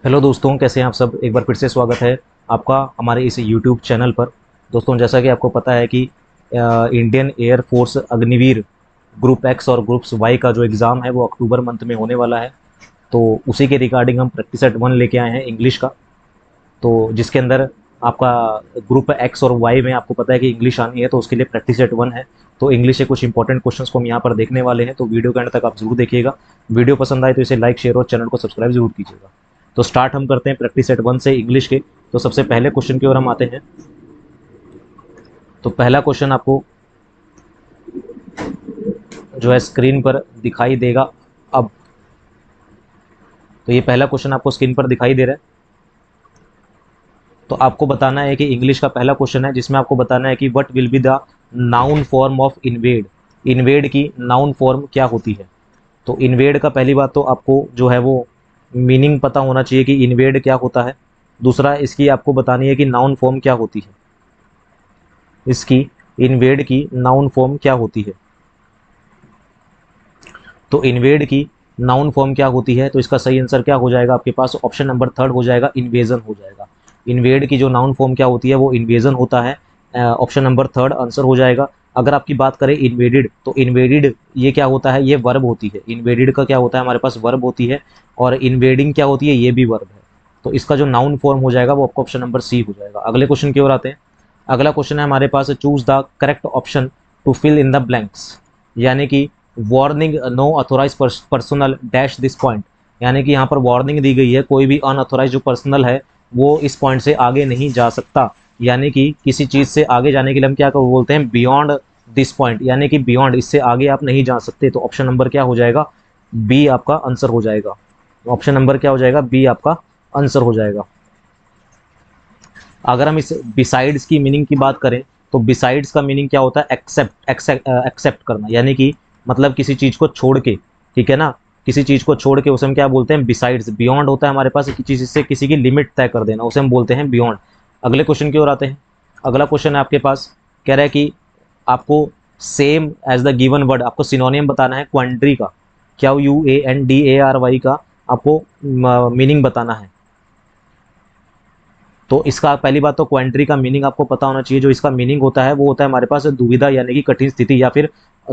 Hello दोस्तों, कैसे हैं आप सब। एक बार फिर से स्वागत है आपका हमारे इस यूट्यूब चैनल पर। दोस्तों, जैसा कि आपको पता है कि Indian air force Agniveer group x और ग्रुप्स वाई का जो एग्ज़ाम है वो अक्टूबर मंथ में होने वाला है। तो उसी के रिगार्डिंग हम प्रैक्टिस सेट 1 लेके आए हैं इंग्लिश का। तो जिसके अंदर आपका ग्रुप एक्स और वाई में आपको पता है कि इंग्लिश आनी है, तो उसके लिए प्रैक्टिस सेट 1 है। तो इंग्लिश के कुछ इंपॉर्टेंट क्वेश्चंस को हम यहाँ पर देखने वाले हैं, तो वीडियो के एंड तक आप जरूर देखिएगा। वीडियो पसंद आए तो इसे लाइक, शेयर और चैनल को सब्सक्राइब जरूर कीजिएगा। तो स्टार्ट हम करते हैं प्रैक्टिस सेट 1 से इंग्लिश के। तो सबसे पहले क्वेश्चन की ओर हम आते हैं। तो पहला क्वेश्चन आपको जो है स्क्रीन पर दिखाई देगा अब। तो ये पहला क्वेश्चन आपको स्क्रीन पर दिखाई दे रहा है। तो आपको बताना है कि इंग्लिश का पहला क्वेश्चन है जिसमें आपको बताना है कि what will be the noun form of invade. Invade की नाउन फॉर्म क्या होती है। तो इन्वेड का पहली बात तो आपको जो है वो मीनिंग पता होना चाहिए कि इन्वेड क्या होता है। दूसरा, इसकी आपको बतानी है कि नाउन फॉर्म क्या होती है। इसकी इन्वेड की नाउन फॉर्म क्या होती है। तो इन्वेड की नाउन फॉर्म क्या होती है, तो इसका सही आंसर क्या हो जाएगा आपके पास। ऑप्शन नंबर थर्ड हो जाएगा, इन्वेजन हो जाएगा। इन्वेड की जो नाउन फॉर्म क्या होती है वो इन्वेजन होता है। ऑप्शन नंबर थर्ड आंसर हो जाएगा। अगर आपकी बात करें इन्वेडिड, तो इन्वेडिड ये क्या होता है, ये वर्ब होती है। इन्वेडिड का क्या होता है, हमारे पास वर्ब होती है। और इन्वेडिंग क्या होती है, ये भी वर्ब है। तो इसका जो नाउन फॉर्म हो जाएगा वो आपको ऑप्शन नंबर सी हो जाएगा। अगले क्वेश्चन की ओर आते हैं। अगला क्वेश्चन है हमारे पास, choose the correct option to fill in the blanks. यानी कि warning no authorise personal dash this point. यानी कि यहाँ पर वार्निंग दी गई है, कोई भी अनऑथोराइज जो पर्सनल है वो इस पॉइंट से आगे नहीं जा सकता। यानी कि किसी चीज़ से आगे जाने के लिए हम क्या बोलते हैं, बियॉन्ड दिस पॉइंट। यानी कि बियॉन्ड, इससे आगे आप नहीं जा सकते। तो ऑप्शन नंबर क्या हो जाएगा, बी आपका आंसर हो जाएगा। ऑप्शन नंबर क्या हो जाएगा, बी आपका आंसर हो जाएगा। अगर हम इस बिसाइड्स की मीनिंग की बात करें, तो बिसाइड्स का मीनिंग क्या होता है, एक्सेप्ट एक्सेप्ट करना। यानी कि मतलब किसी चीज को छोड़ के, ठीक है ना, किसी चीज को छोड़ के उसे हम क्या बोलते हैं, बिसाइड्स। बियॉन्ड होता है हमारे पास किसी चीज से किसी की लिमिट तय कर देना, उसे हम बोलते हैं बियॉन्ड। अगले क्वेश्चन की ओर आते हैं। अगला क्वेश्चन है आपके पास, कह रहा है कि आपको same as the given word आपको सिनोनियम बताना है क्वांट्री का। QUANDARY का आपको मीनिंग बताना है। तो इसका पहली बात तो क्वेंट्री का मीनिंग आपको पता होना चाहिए। जो इसका मीनिंग होता है वो होता है हमारे पास दुविधा, यानी कि कठिन स्थिति, या फिर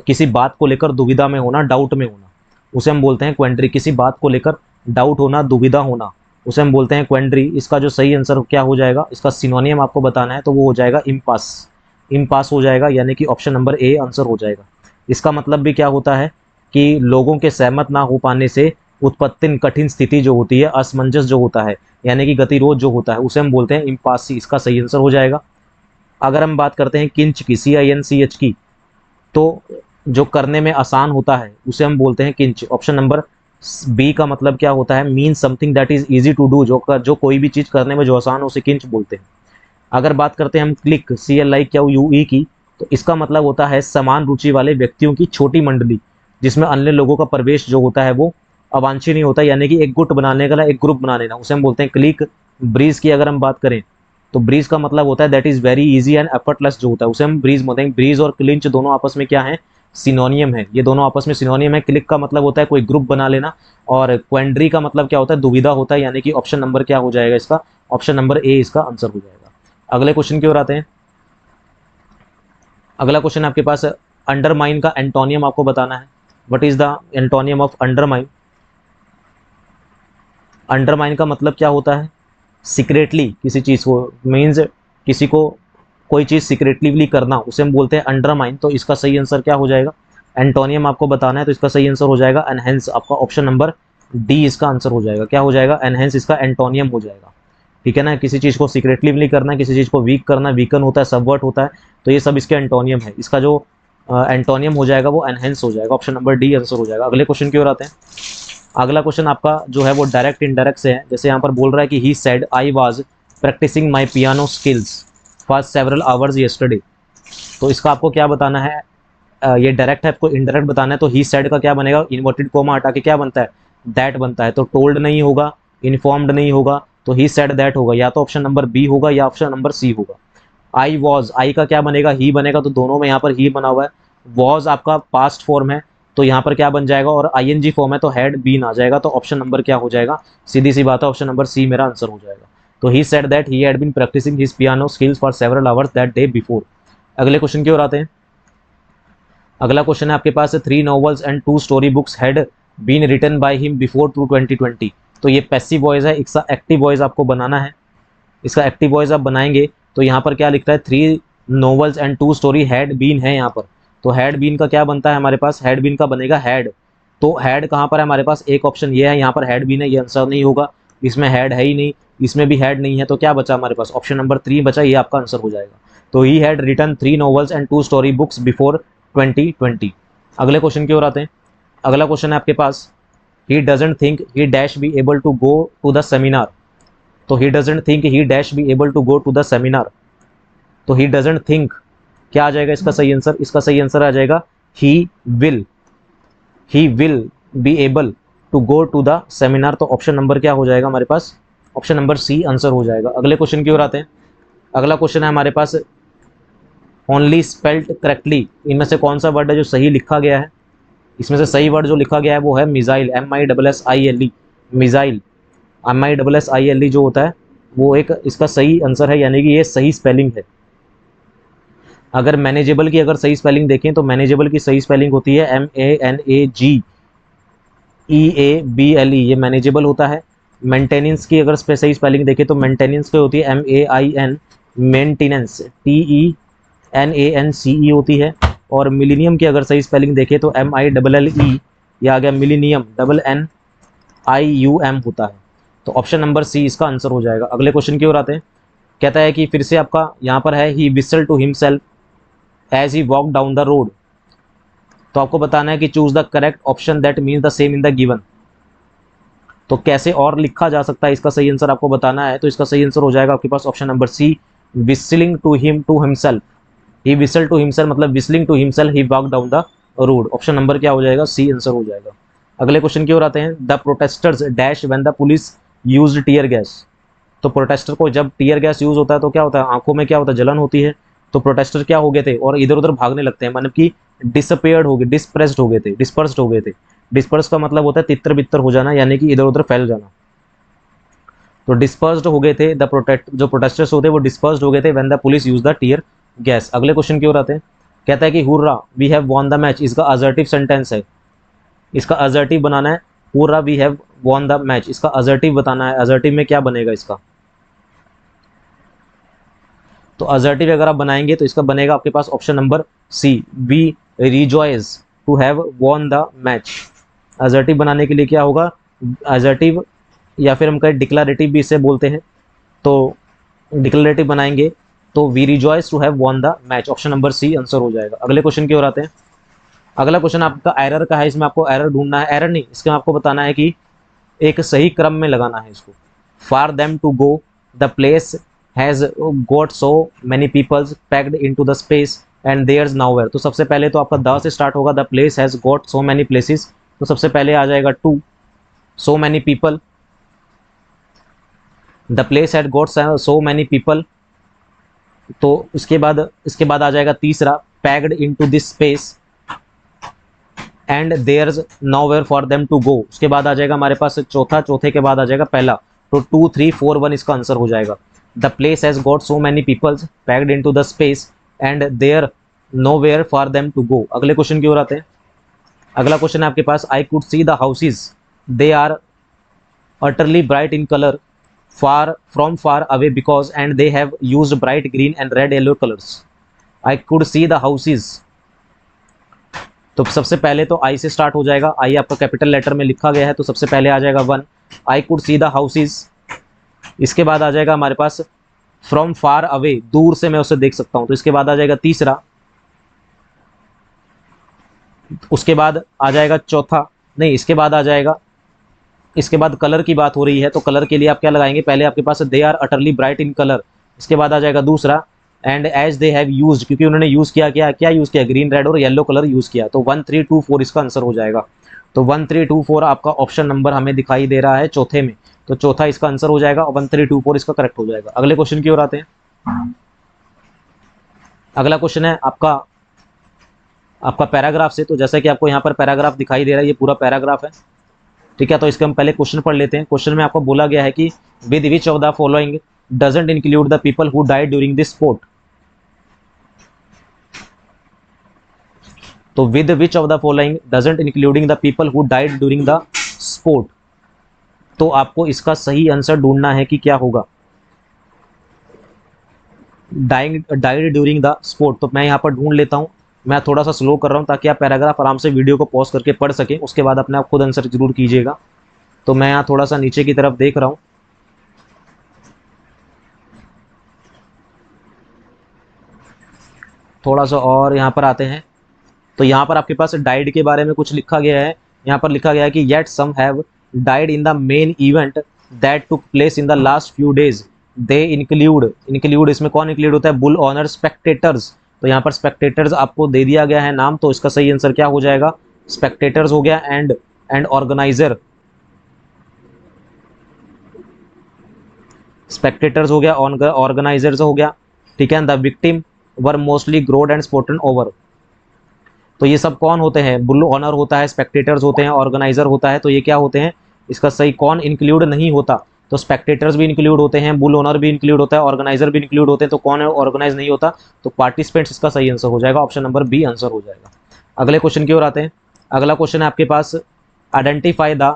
किसी बात को लेकर दुविधा में होना, डाउट में होना, उसे हम बोलते हैं क्वेंट्री। किसी बात को लेकर डाउट होना, दुविधा होना, उसे हम बोलते हैं क्वेंट्री। इसका जो सही आंसर क्या हो जाएगा, इसका सिनोनियम आपको बताना है, तो वो हो जाएगा इम्पास। इम्पास हो जाएगा, यानी कि ऑप्शन नंबर ए आंसर हो जाएगा। इसका मतलब भी क्या होता है कि लोगों के सहमत ना हो पाने से उत्पत्ति कठिन स्थिति जो होती है, असमंजस जो होता है, यानी कि गतिरोध जो होता है, उसे हम बोलते हैं इम्पासी। इसका सही आंसर हो जाएगा। अगर हम बात करते हैं किंच की, CINCH की, तो जो करने में आसान होता है उसे हम बोलते हैं किंच। ऑप्शन नंबर बी का मतलब क्या होता है, mean something that is easy to do. जो कोई भी चीज करने में जो आसान हो उसे किंच बोलते हैं। अगर बात करते हैं हम क्लिक, CLIQUE की, तो इसका मतलब होता है समान रुचि वाले व्यक्तियों की छोटी मंडली, जिसमें अन्य लोगों का प्रवेश जो होता है वो अवांछनीय होता है। यानी कि एक गुट बनाने का, एक ग्रुप बना लेना, उसे हम बोलते हैं क्लिक। ब्रीज की अगर हम बात करें, तो ब्रीज का मतलब होता है that is very easy and effortless जो होता है, उसे हम ब्रीज बोलते हैं। ब्रीज और क्लिंच दोनों आपस में क्या है, सिनोनियम है। ये दोनों आपस में सिनोनियम है। क्लिक का मतलब होता है कोई ग्रुप बना लेना, और क्वेंड्री का मतलब क्या होता है, दुविधा होता है। यानी कि ऑप्शन नंबर क्या हो जाएगा इसका, ऑप्शन नंबर ए इसका आंसर हो जाएगा। अगले क्वेश्चन की ओर आते हैं। अगला क्वेश्चन आपके पास, अंडरमाइन का एंटोनियम आपको बताना है। What is the antonym of undermine. Undermine का मतलब क्या होता है, सीक्रेटली किसी चीज को, मीन्स किसी को कोई चीज सीक्रेटली करना, उसे हम बोलते हैं अंडरमाइन। तो इसका सही आंसर क्या हो जाएगा, एंटोनियम आपको बताना है, तो इसका सही आंसर हो जाएगा एनहेंस। आपका ऑप्शन नंबर डी इसका आंसर हो जाएगा। क्या हो जाएगा, एनहेंस इसका एंटोनियम हो जाएगा। ठीक है ना, किसी चीज को सीक्रेटली करना, किसी चीज को वीक करना, वीकन होता है, सबवर्ट होता है, तो ये सब इसके एंटोनियम है। इसका जो एंटोनियम हो जाएगा वो एनहेंस हो जाएगा। ऑप्शन नंबर डी आंसर हो जाएगा। अगले क्वेश्चन की ओर आते हैं। अगला क्वेश्चन आपका जो है वो डायरेक्ट इनडायरेक्ट से है। जैसे यहाँ पर बोल रहा है कि he said I was practicing my piano skills for several hours yesterday. तो इसका आपको क्या बताना है, ये डायरेक्ट है, आपको इनडायरेक्ट बताना है। तो ही सेड का क्या बनेगा, इन्वर्टेड कोमा हटा के क्या बनता है, दैट बनता है। तो टोल्ड नहीं होगा, इन्फॉर्म्ड नहीं होगा, तो ही सेड दैट होगा। या तो ऑप्शन नंबर बी होगा या ऑप्शन नंबर सी होगा। आई वॉज, आई का क्या बनेगा, ही बनेगा, तो दोनों में यहाँ पर ही बना हुआ है। वॉज आपका पास्ट फॉर्म है, तो यहाँ पर क्या बन जाएगा, और आईएनजी फॉर्म है तो हैड बीन आ जाएगा, तो ऑप्शन नंबर क्या हो जाएगा, सीधी सी बात है ऑप्शन नंबर सी मेरा आंसर हो जाएगा। तो he said that he had been practicing his piano skills for several hours that day before. अगले क्वेश्चन की ओर आते हैं। अगला क्वेश्चन है आपके पास 3 novels and 2 story books had been written by him before 2020। तो ये पैसिव वॉइस है, इसका एक्टिव वॉइस आपको बनाना है। इसका एक्टिव वॉइस आप बनाएंगे तो यहाँ पर क्या लिखता है, 3 novels and 2 story had been है यहाँ पर। तो हैड बीन का क्या बनता है हमारे पास, हैड बीन का बनेगा हैड। तो हैड कहाँ पर है हमारे पास, एक ऑप्शन ये है, यहाँ पर हैड बीन है, ये आंसर नहीं होगा, इसमें हैड है ही नहीं, इसमें भी हैड नहीं है, तो क्या बचा हमारे पास, ऑप्शन नंबर 3 बचा, ये आपका आंसर हो जाएगा। तो he had written 3 novels and 2 story books before 2020। अगले क्वेश्चन की ओर आते हैं। अगला क्वेश्चन है आपके पास, he doesn't think he dash be able to go to the seminar. तो he doesn't think he dash be able to go to the seminar. तो ही डजंट थिंक क्या आ जाएगा इसका सही आंसर, इसका सही आंसर आ जाएगा he will be able to go to the seminar. तो ऑप्शन नंबर क्या हो जाएगा हमारे पास, ऑप्शन नंबर सी आंसर हो जाएगा। अगले क्वेश्चन की ओर आते हैं। अगला क्वेश्चन है हमारे पास, ओनली स्पेल्ड करेक्टली, इनमें से कौन सा वर्ड है जो सही लिखा गया है। इसमें से सही वर्ड जो लिखा गया है वो है मिसाइल, MISSILE, मिसाइल, MISSILE जो होता है वो एक इसका सही आंसर है, यानी कि ये सही स्पेलिंग है। अगर मैनेजेबल की अगर सही स्पेलिंग देखें तो मैनेजेबल की सही स्पेलिंग होती है MANAGEABLE, ये मैनेजेबल होता है। मेंटेनेंस की अगर सही स्पेलिंग देखें तो मेंटेनेंस की होती है MAIN, मेंटेनेंस TENANCE होती है। और मिलीनियम की अगर सही स्पेलिंग देखें तो MILLE, ये आ गया मिलीनियम, NNIUM होता है। तो ऑप्शन नंबर सी इसका आंसर हो जाएगा। अगले क्वेश्चन की ओर आते हैं। कहता है कि फिर से आपका यहाँ पर है, he whistle to himself as he walk down the road. तो आपको बताना है कि choose the correct option that means the same in the given. तो कैसे और लिखा जा सकता है, इसका सही आंसर आपको बताना है। तो इसका सही आंसर हो जाएगा आपके पास option number C, whistling to himself. He whistle to himself मतलब whistling to himself he walk down the road. Option number क्या हो जाएगा, सी आंसर हो जाएगा। अगले क्वेश्चन की ओर आते हैं। The protesters dash when the police used tear gas. तो प्रोटेस्टर को जब टीयर गैस यूज होता है तो क्या होता है, आंखों में क्या होता है, जलन होती है। तो प्रोटेस्टर क्या हो गए थे और इधर उधर भागने लगते हैं, मतलब कि डिसअपियर्ड हो गए, डिस्प्रेस्ड हो गए थे, डिस्पर्स्ड हो गए थे। डिस्पर्स का मतलब होता है तितर बितर हो जाना, यानी कि इधर उधर फैल जाना। तो डिस्पर्स्ड हो गए थे, जो प्रोटेस्टर्स होते हैं वो डिस्पर्स्ड हो गए थे when the police use the tear gas. अगले क्वेश्चन की ओर आते हैं। कहता है कि hurrah we have won the match, इसका असर्टिव सेंटेंस है, इसका असर्टिव बनाना है। Hurrah we have won the match, इसका असर्टिव बताना है। असर्टिव में क्या बनेगा इसका, तो असर्टिव अगर आप बनाएंगे तो इसका बनेगा आपके पास option number C, we rejoice to have won the match. Assertive बनाने के लिए क्या होगा, असर्टिव या फिर हम कहें डिक्लेरेटिव भी इसे बोलते हैं। तो डिक्लेरेटिव बनाएंगे तो we rejoice to have won the match, option number C answer हो जाएगा। अगले क्वेश्चन की ओर आते हैं। अगला क्वेश्चन आपका एरर का है, इसमें आपको एरर ढूंढना है, एरर नहीं, इसमें आपको बताना है कि एक सही क्रम में लगाना है इसको। For them to go the place has got so many peoples packed into the space and there is nowhere. तो सबसे पहले तो आपका द से स्टार्ट होगा, the place has got so many places, तो सबसे पहले आ जाएगा two, so many people, the place had got so many people. तो इसके बाद आ जाएगा तीसरा, packed into this space and there is nowhere for them to go. उसके बाद आ जाएगा हमारे पास चौथा, चौथे के बाद आ जाएगा पहला। तो 2 3 4 1 इसका आंसर हो जाएगा। The place has got so many peoples packed into the space and there nowhere for them to go. अगले क्वेश्चन की ओर आते हैं। अगला क्वेश्चन है आपके पास, I could see the houses they are utterly bright in color from far away because and they have used bright green and red yellow colors. I could see the houses। तो सबसे पहले तो आई से start हो जाएगा, आई आपका capital letter में लिखा गया है, तो सबसे पहले आ जाएगा 1, आई कुड सी द हाउसेज। इसके बाद आ जाएगा हमारे पास फ्रॉम फार अवे, दूर से मैं उसे देख सकता हूं, तो इसके बाद आ जाएगा तीसरा। उसके बाद आ जाएगा चौथा, नहीं इसके बाद आ जाएगा, इसके बाद कलर की बात हो रही है तो कलर के लिए आप क्या लगाएंगे, पहले आपके पास they are utterly bright in colour, इसके बाद आ जाएगा दूसरा and as they have used, क्योंकि उन्होंने यूज किया क्या यूज किया, ग्रीन रेड और येलो कलर यूज किया। तो 1 3 2 4 इसका आंसर हो जाएगा। तो 1 3 2 4 आपका ऑप्शन नंबर हमें दिखाई दे रहा है चौथे में, तो चौथा इसका आंसर हो जाएगा और 1 3 2 4 इसका करेक्ट हो जाएगा। अगले क्वेश्चन की ओर आते हैं। अगला क्वेश्चन है आपका, आपका पैराग्राफ से। तो जैसा कि आपको यहाँ पर पैराग्राफ दिखाई दे रहा है, ये पूरा पैराग्राफ है, ठीक है। तो इसके हम पहले क्वेश्चन पढ़ लेते हैं। क्वेश्चन में आपको बोला गया है कि with which of the following doesn't include the people who died during this sport. तो with which of the following doesn't including the people who died during the sport. तो आपको इसका सही आंसर ढूंढना है कि क्या होगा। डाइड ड्यूरिंग द स्पोर्ट, तो मैं यहाँ पर ढूंढ लेता हूँ। मैं थोड़ा सा स्लो कर रहा हूँ ताकि आप पैराग्राफ आराम से वीडियो को पॉज करके पढ़ सकें, उसके बाद अपने आप खुद आंसर जरूर कीजिएगा। तो मैं यहाँ थोड़ा सा नीचे की तरफ देख रहा हूँ। थोड़ा सा और यहाँ पर आते हैं। तो यहाँ पर आपके पास डाइड के बारे में कुछ लिखा गया है। यहाँ पर लिखा गया है कि yet some have died in the main event that took place in the last few days. They include इसमें कौन इंक्लूड होता है, बुल ऑनर स्पेक्टेटर्स। तो यहाँ पर स्पेक्टेटर्स आपको दे दिया गया है नाम, तो इसका सही आंसर क्या हो जाएगा, स्पेक्टेटर्स हो गया। एंड ऑर्गेनाइजर, स्पेक्टेटर्स हो गया, ऑर्गेनाइजर्स हो गया, ठीक है। The victim were mostly gored and स्पोर्टन ओवर। तो ये सब कौन होते हैं, बुल ऑनर होता है, स्पेक्टेटर्स होते हैं, ऑर्गेनाइजर होता है। तो ये क्या होते हैं, इसका सही कौन इंक्लूड नहीं होता, तो स्पेक्टेटर्स भी इंक्लूड होते हैं, बुल ऑनर भी इंक्लूड होता है, ऑर्गेनाइजर भी इंक्लूड होते हैं। तो कौन ऑर्गेनाइज नहीं होता, तो पार्टिसिपेंट्स इसका सही आंसर हो जाएगा। ऑप्शन नंबर बी आंसर हो जाएगा। अगले क्वेश्चन की ओर आते हैं। अगला क्वेश्चन है आपके पास, आइडेंटिफाई द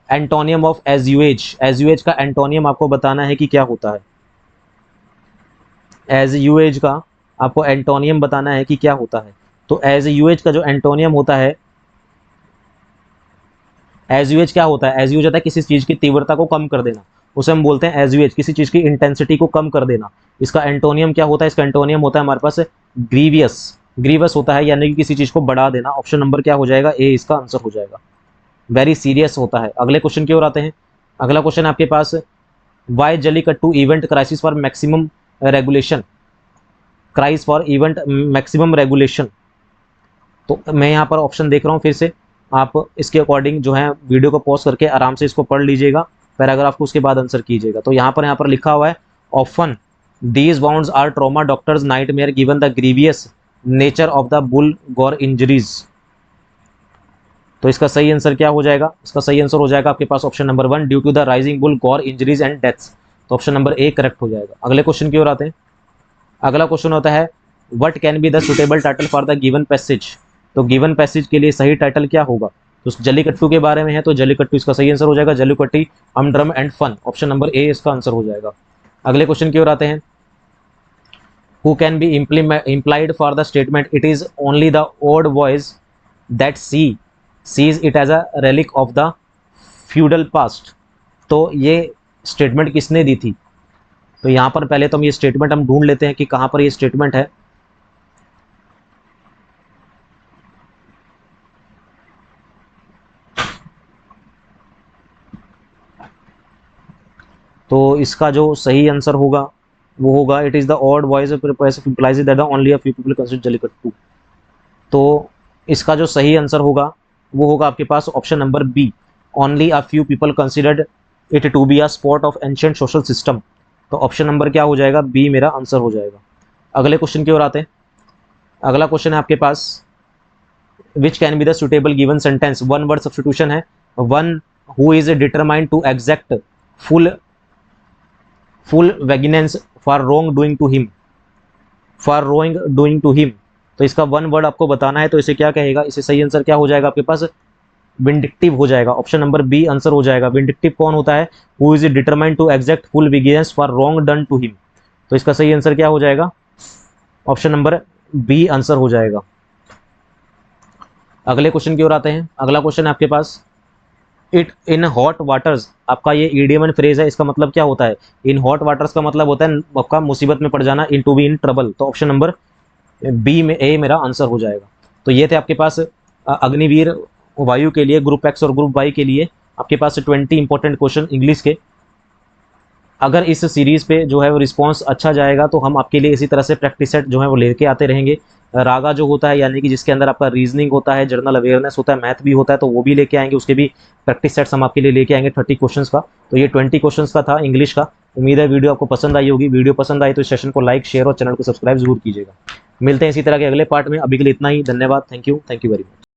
एंटोनियम ऑफ एज्यूएज। एज्यूएज का एंटोनियम आपको बताना है कि क्या होता है। एज्यूएज का आपको एंटोनियम बताना है कि क्या होता है। तो एज्यूएज का जो एंटोनियम होता है, एज्यूएज क्या होता है, एज्यूएज होता है किसी चीज की तीव्रता को कम कर देना, उसे हम बोलते हैं एज्यूएज, किसी चीज की इंटेंसिटी को कम कर देना। इसका एंटोनियम क्या होता है, इसका एंटोनियम होता है हमारे पास ग्रीवियस। ग्रीवियस होता है यानी कि किसी चीज को बढ़ा देना। ऑप्शन नंबर क्या हो जाएगा, ए इसका आंसर हो जाएगा। वेरी सीरियस होता है। अगले क्वेश्चन की ओर आते हैं। अगला क्वेश्चन आपके पास, why jallikattu event crisis for maximum regulation. Cries for event maximum regulation. तो मैं यहाँ पर ऑप्शन देख रहा हूँ फिर से, आप इसके अकॉर्डिंग जो है वीडियो को पॉज करके आराम से इसको पढ़ लीजिएगा, पैराग्राफ को, उसके बाद आंसर कीजिएगा। तो यहाँ पर लिखा हुआ है, often these wounds are trauma doctors nightmare given the grievous nature of the bull gore injuries. तो इसका सही आंसर क्या हो जाएगा, इसका सही आंसर हो जाएगा आपके पास option number 1, due to the rising bull gore injuries and deaths. तो ऑप्शन नंबर ए करेक्ट हो जाएगा। अगले क्वेश्चन की ओर आते हैं। अगला क्वेश्चन होता है, what can be the suitable title for the given passage. तो गिवन पैसेज के लिए सही टाइटल क्या होगा, तो जल्लीकट्टू के बारे में है, तो जल्लीकट्टू इसका सही आंसर हो जाएगा। जल्लीकट्टी हम drum and fun, option number A इसका आंसर हो जाएगा। अगले क्वेश्चन की ओर आते हैं, who can be implied for the statement it is only the old voice that sees it as a relic of the feudal past. तो ये स्टेटमेंट किसने दी थी, तो यहाँ पर पहले तो हम ये स्टेटमेंट हम ढूंढ लेते हैं कि कहाँ पर ये स्टेटमेंट है। तो इसका जो सही आंसर होगा वो होगा, it is the odd voice implies that only a few people consider jallikattu. तो इसका जो सही आंसर होगा वो होगा आपके पास option number B, only a few people considered it to be a spot of ancient social system. तो ऑप्शन नंबर क्या हो जाएगा, बी मेरा आंसर हो जाएगा। अगले क्वेश्चन की ओर आते हैं। अगला क्वेश्चन है आपके पास, which can be the suitable given sentence. One word substitution है, one who is determined to exact full vengeance for wrong doing to him, for rowing doing to him. तो इसका वन वर्ड आपको बताना है, तो इसे क्या कहेगा, इसे सही आंसर क्या हो जाएगा आपके पास, विंडिक्टिव हो जाएगा। ऑप्शन नंबर बी आंसर हो जाएगा। विंडिक्टिव कौन होता है, who is determined to exact full vengeance for wrong done to him. तो इसका सही आंसर क्या हो जाएगा, ऑप्शन नंबर बी आंसर हो जाएगा। अगले क्वेश्चन की ओर आते हैं। अगला क्वेश्चन है आपके पास, इट इन हॉट वाटर्स। आपका ये ईडियम एंड फ्रेज है, इसका मतलब क्या होता है, इन हॉट वाटर्स का मतलब होता है आपका मुसीबत में पड़ जाना, इन टू बी इन ट्रबल। तो ऑप्शन नंबर बी में ए मेरा आंसर हो जाएगा। तो ये थे आपके पास अग्निवीर वायु के लिए ग्रुप एक्स और ग्रुप वाई के लिए आपके पास 20 इंपॉर्टेंट क्वेश्चन इंग्लिश के। अगर इस सीरीज़ पे जो है वो रिस्पांस अच्छा जाएगा तो हम आपके लिए इसी तरह से प्रैक्टिस सेट जो है वो लेके आते रहेंगे। रागा जो होता है यानी कि जिसके अंदर आपका रीजनिंग होता है, जनरल अवेयरनेस होता है, मैथ भी होता है, तो वो भी लेके आएंगे, उसके भी प्रैक्टिस सेट्स हम आपके लिए लेके आएंगे 30 क्वेश्चंस का। तो ये 20 क्वेश्चंस का था इंग्लिश का। उम्मीद है वीडियो आपको पसंद आई होगी। वीडियो पसंद आई तो इस सेशन को लाइक, शेयर और चैनल को सब्सक्राइब जरूर कीजिएगा। मिलते हैं इसी तरह के अगले पार्ट में। अभी के लिए इतना ही, धन्यवाद, थैंक यू वेरी मच।